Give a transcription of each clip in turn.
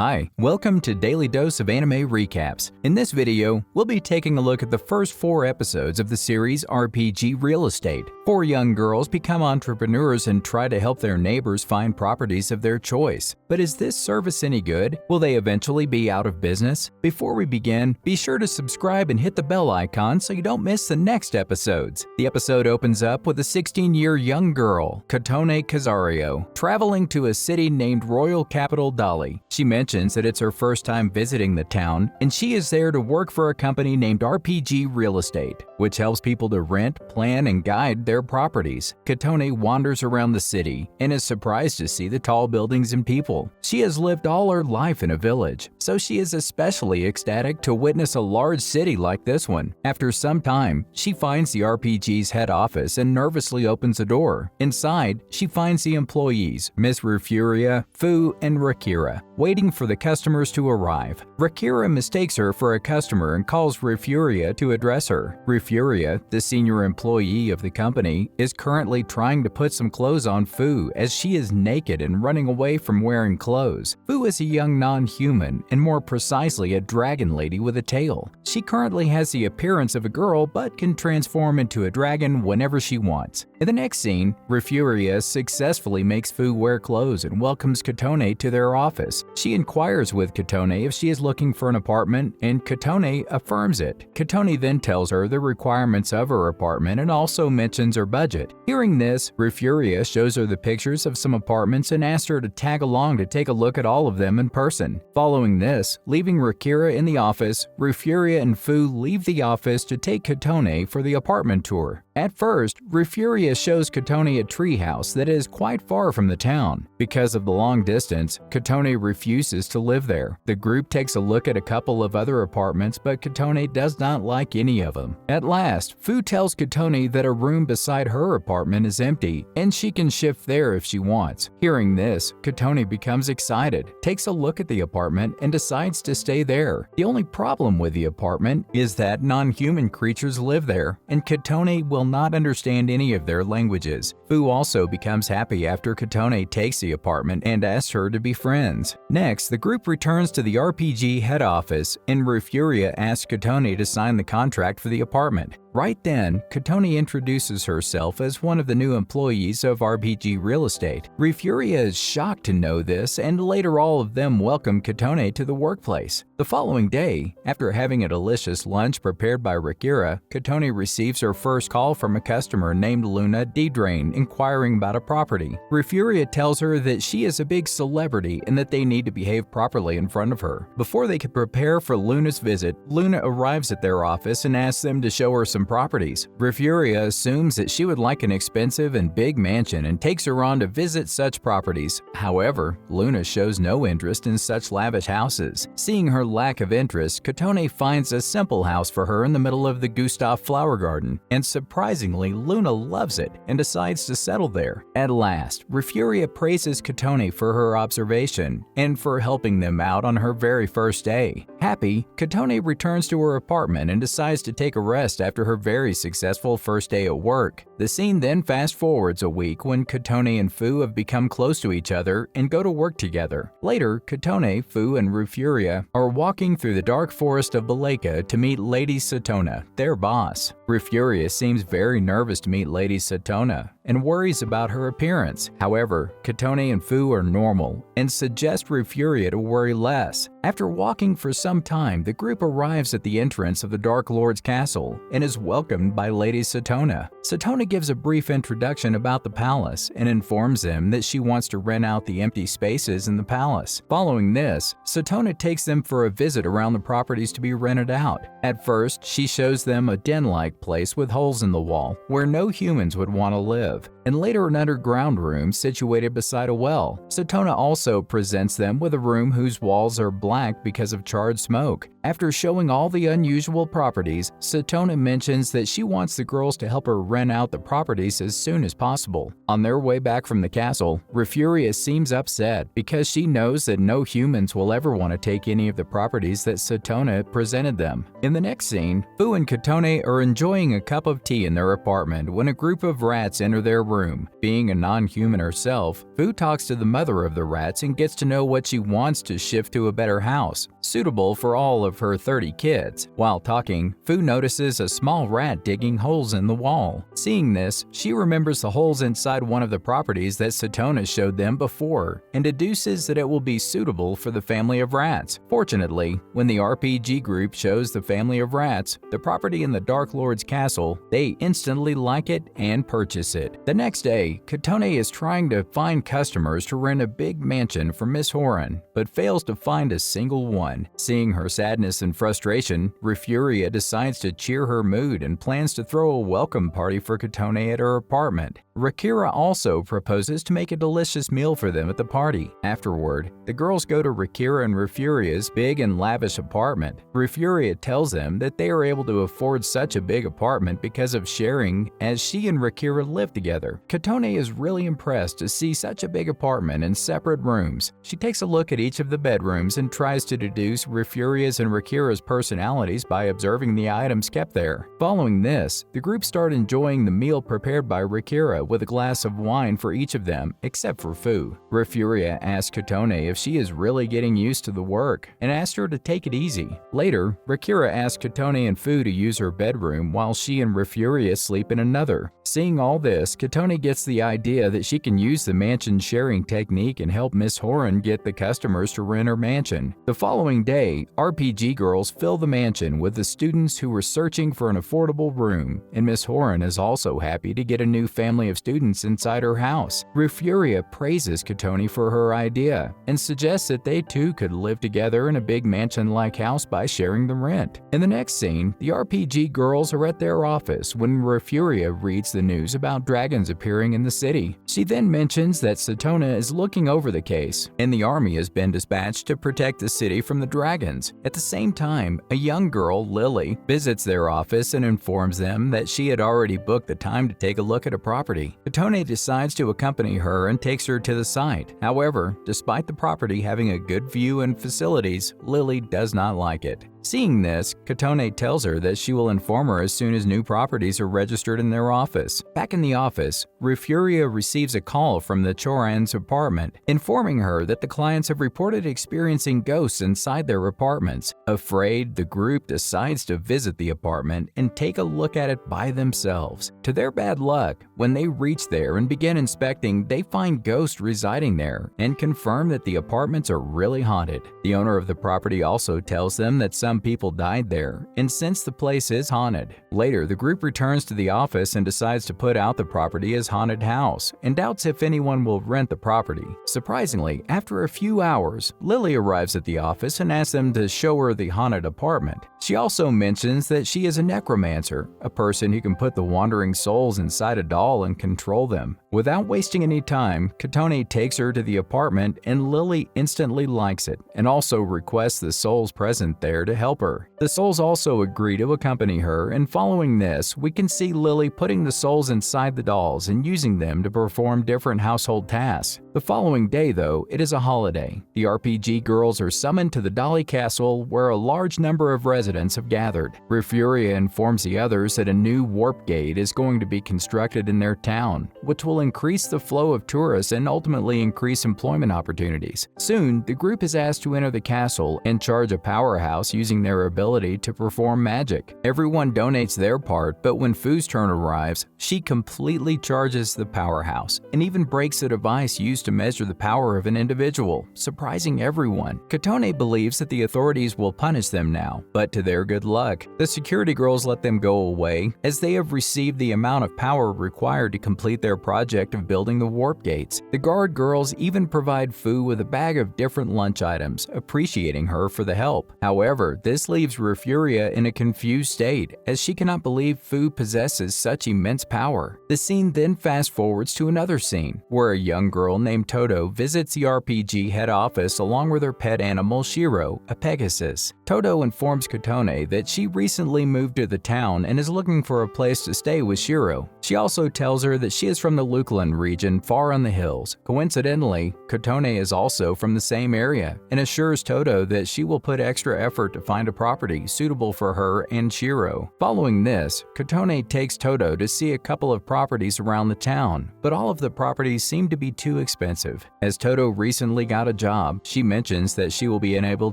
Hi, welcome to Daily Dose of Anime Recaps. In this video, we'll be taking a look at the first 4 episodes of the series RPG Real Estate. 4 young girls become entrepreneurs and try to help their neighbors find properties of their choice. But is this service any good? Will they eventually be out of business? Before we begin, be sure to subscribe and hit the bell icon so you don't miss the next episodes. The episode opens up with a 16-year young girl, Kotone Kazairo, traveling to a city named Royal Capital Dali. She mentions that it's her first time visiting the town, and she is there to work for a company named RPG Real Estate, which helps people to rent, plan, and guide their properties. Kotone wanders around the city and is surprised to see the tall buildings and people. She has lived all her life in a village, so she is especially ecstatic to witness a large city like this one. After some time, she finds the RPG's head office and nervously opens a door. Inside, she finds the employees, Miss Rufuria, Fu, and Rakira, waiting for the customers to arrive. Rakira mistakes her for a customer and calls Rufuria to address her. Rufuria, the senior employee of the company, is currently trying to put some clothes on Fu as she is naked and running away from wearing clothes. Fu is a young non-human, and more precisely a dragon lady with a tail. She currently has the appearance of a girl but can transform into a dragon whenever she wants. In the next scene, Rufuria successfully makes Fu wear clothes and welcomes Kotone to their office. She inquires with Kotone if she is looking for an apartment, and Kotone affirms it. Kotone then tells her the requirements of her apartment and also mentions her budget. Hearing this, Rufuria shows her the pictures of some apartments and asks her to tag along to take a look at all of them in person. Following this, leaving Rakira in the office, Rufuria and Fu leave the office to take Kotone for the apartment tour. At first, Rufuria shows Kotone a treehouse that is quite far from the town. Because of the long distance, Kotone refuses to live there. The group takes a look at a couple of other apartments, but Kotone does not like any of them. At last, Fu tells Kotone that a room beside her apartment is empty, and she can shift there if she wants. Hearing this, Kotone becomes excited, takes a look at the apartment, and decides to stay there. The only problem with the apartment is that non-human creatures live there, and Kotone will not understand any of their languages. Fu also becomes happy after Kotone takes the apartment and asks her to be friends. Next, the group returns to the RPG head office, and Rufuria asks Kotone to sign the contract for the apartment. Right then, Kotone introduces herself as one of the new employees of RPG Real Estate. Rufuria is shocked to know this, and later all of them welcome Kotone to the workplace. The following day, after having a delicious lunch prepared by Rakira, Kotone receives her first call from a customer named Luna Dedrain inquiring about a property. Rufuria tells her that she is a big celebrity and that they need to behave properly in front of her. Before they can prepare for Luna's visit, Luna arrives at their office and asks them to show her some properties. Rufuria assumes that she would like an expensive and big mansion and takes her on to visit such properties. However, Luna shows no interest in such lavish houses. Seeing her lack of interest, Kotone finds a simple house for her in the middle of the Gustav flower garden, and surprisingly, Luna loves it and decides to settle there. At last, Rufuria praises Kotone for her observation and for helping them out on her very first day. Happy, Kotone returns to her apartment and decides to take a rest after her very successful first day at work. The scene then fast forwards a week when Kotone and Fu have become close to each other and go to work together. Later, Kotone, Fu, and Rufuria are walking through the dark forest of Baleka to meet Lady Satona, their boss. Rufuria seems very nervous to meet Lady Satona and worries about her appearance. However, Kotone and Fu are normal and suggest Rufuria to worry less. After walking for some time, the group arrives at the entrance of the Dark Lord's castle and is welcomed by Lady Satona. Satona gives a brief introduction about the palace and informs them that she wants to rent out the empty spaces in the palace. Following this, Satona takes them for a visit around the properties to be rented out. At first, she shows them a den-like place with holes in the wall where no humans would want to live, and later an underground room situated beside a well. Satona also presents them with a room whose walls are black because of charred smoke. After showing all the unusual properties, Satona mentions that she wants the girls to help her rent out the properties as soon as possible. On their way back from the castle, Rufuria seems upset because she knows that no humans will ever want to take any of the properties that Satona presented them. In the next scene, Fu and Kotone are enjoying a cup of tea in their apartment when a group of rats enter their room room. Being a non-human herself, Fu talks to the mother of the rats and gets to know what she wants to shift to a better house, suitable for all of her 30 kids. While talking, Fu notices a small rat digging holes in the wall. Seeing this, she remembers the holes inside one of the properties that Kotone showed them before and deduces that it will be suitable for the family of rats. Fortunately, when the RPG group shows the family of rats the property in the Dark Lord's castle, they instantly like it and purchase it. The next day, Kotone is trying to find customers to rent a big mansion for Miss Horan, but fails to find a single one. Seeing her sadness and frustration, Rufuria decides to cheer her mood and plans to throw a welcome party for Kotone at her apartment. Rakira also proposes to make a delicious meal for them at the party. Afterward, the girls go to Rakira and Rufuria's big and lavish apartment. Rufuria tells them that they are able to afford such a big apartment because of sharing, as she and Rakira live together. Kotone is really impressed to see such a big apartment in separate rooms. She takes a look at each of the bedrooms and tries to deduce Rufuria's and Rakira's personalities by observing the items kept there. Following this, the group start enjoying the meal prepared by Rakira with a glass of wine for each of them, except for Fu. Rufuria asks Kotone if she is really getting used to the work and asks her to take it easy. Later, Rakira asks Kotone and Fu to use her bedroom while she and Rufuria sleep in another. Seeing all this, Kotone gets the idea that she can use the mansion sharing technique and help Miss Horan get the customers to rent her mansion. The following day, RPG girls fill the mansion with the students who were searching for an affordable room, and Miss Horan is also happy to get a new family of students inside her house. Rufuria praises Kotone for her idea and suggests that they too could live together in a big mansion-like house by sharing the rent. In the next scene, the RPG girls are at their office when Rufuria reads the news about dragons appearing in the city. She then mentions that Kotone is looking over the case, and the army has been dispatched to protect the city from the dragons. At the same time, a young girl, Lily, visits their office and informs them that she had already booked the time to take a look at a property. Kotone decides to accompany her and takes her to the site. However, despite the property having a good view and facilities, Lily does not like it. Seeing this, Kotone tells her that she will inform her as soon as new properties are registered in their office. Back in the office, Rufuria receives a call from the Choran's apartment, informing her that the clients have reported experiencing ghosts inside their apartments. Afraid, the group decides to visit the apartment and take a look at it by themselves. To their bad luck, when they reach there and begin inspecting, they find ghosts residing there and confirm that the apartments are really haunted. The owner of the property also tells them that some people died there, and since the place is haunted. Later, the group returns to the office and decides to put out the property as haunted house, and doubts if anyone will rent the property. Surprisingly, after a few hours, Lily arrives at the office and asks them to show her the haunted apartment. She also mentions that she is a necromancer, a person who can put the wandering souls inside a doll and control them. Without wasting any time, Kotone takes her to the apartment, and Lily instantly likes it, and also requests the souls present there to help her. The souls also agree to accompany her, and following this, we can see Lily putting the souls inside the dolls and using them to perform different household tasks. The following day, though, it is a holiday. The RPG girls are summoned to the Dali castle, where a large number of residents have gathered. Rufuria informs the others that a new warp gate is going to be constructed in their town, which will increase the flow of tourists and ultimately increase employment opportunities. Soon, the group is asked to enter the castle and charge a powerhouse using their ability to perform magic. Everyone donates their part, but when Fu's turn arrives, she completely charges the powerhouse and even breaks the device used to measure the power of an individual, surprising everyone. Kotone believes that the authorities will punish them now, but to their good luck, the security girls let them go away as they have received the amount of power required to complete their project of building the warp gates. The guard girls even provide Fu with a bag of different lunch items, appreciating her for the help. However, this leaves Rufuria in a confused state, as she cannot believe Fu possesses such immense power. The scene then fast forwards to another scene, where a young girl named Toto visits the RPG head office along with her pet animal Shiro, a Pegasus. Toto informs Kotone that she recently moved to the town and is looking for a place to stay with Shiro. She also tells her that she is from the Lukeland region far on the hills. Coincidentally, Kotone is also from the same area and assures Toto that she will put extra effort to find a property suitable for her and Shiro. Following this, Kotone takes Toto to see a couple of properties around the town, but all of the properties seem to be too expensive. As Toto recently got a job, she mentions that she will be unable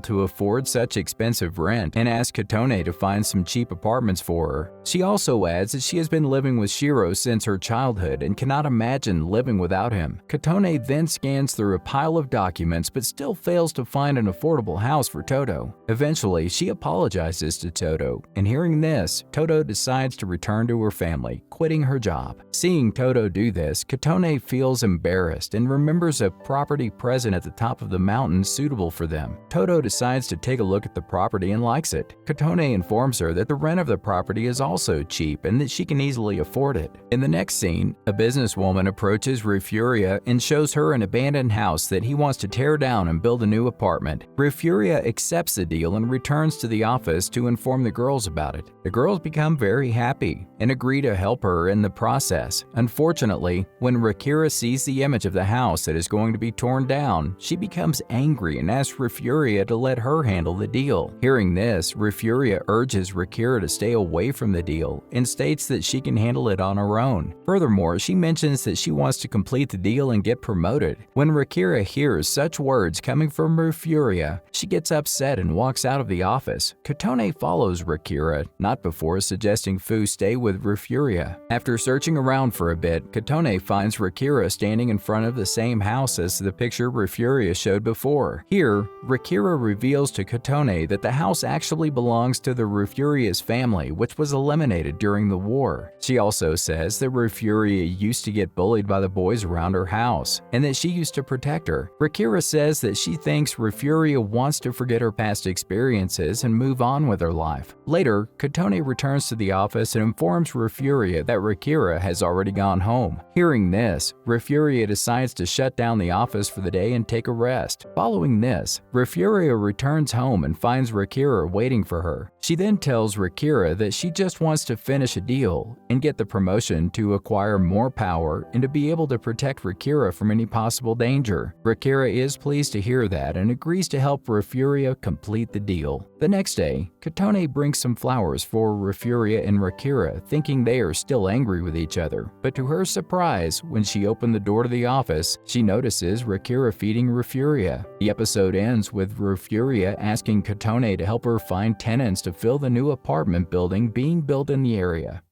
to afford such expensive rent and asks Kotone to find some cheap apartments for her. She also adds that she has been living with Shiro since her childhood and cannot imagine living without him. Kotone then scans through a pile of documents but still fails to find an affordable house for Toto. Eventually, she apologizes to Toto, and hearing this, Toto decides to return to her family, quitting her job. Seeing Toto do this, Kotone feels embarrassed and remembers a property present at the top of the mountain suitable for them. Toto decides to take a look at the property and likes it. Kotone informs her that the rent of the property is also cheap and that she can easily afford it. In the next scene, a businesswoman approaches Rufuria and shows her an abandoned house that he wants to tear down and build a new apartment. Rufuria accepts the deal and returns to the office to inform the girls about it. The girls become very happy and agree to help her in the process. Unfortunately, when Rakira sees the image of the house that is going to be torn down, she becomes angry and asks Rufuria to let her handle the deal. Hearing this, Rufuria urges Rakira to stay away from the deal and states that she can handle it on her own. Furthermore, she mentions that she wants to complete the deal and get promoted. When Rakira hears such words coming from Rufuria, she gets upset and walks out of the office. Kotone follows Rakira, not before suggesting Fu stay with Rufuria. After searching around for a bit, Kotone finds Rakira standing in front of the same house as the picture Rufuria showed before. Here, Rakira reveals to Kotone that the house actually belongs to the Rufuria's family, which was eliminated during the war. She also says that Rufuria used to get bullied by the boys around her house, and that she used to protect her. Rakira says that she thinks Rufuria wants to forget her past experiences and move on with her life. Later, Kotone returns to the office and informs Rufuria that Rakira has already gone home. Hearing this, Rufuria decides to shut down the office for the day and take a rest. Following this, Rufuria returns home and finds Rakira waiting for her. She then tells Rakira that she just wants to finish a deal and get the promotion to acquire more power and to be able to protect Rakira from any possible danger. Rakira is pleased to hear that and agrees to help Rufuria complete the deal. The next day, Kotone brings some flowers for Rufuria and Rakira, thinking they are still angry with each other. But to her surprise, when she opened the door to the office, she notices Rakira feeding Rufuria. The episode ends with Rufuria asking Kotone to help her find tenants to fill the new apartment building being built in the area.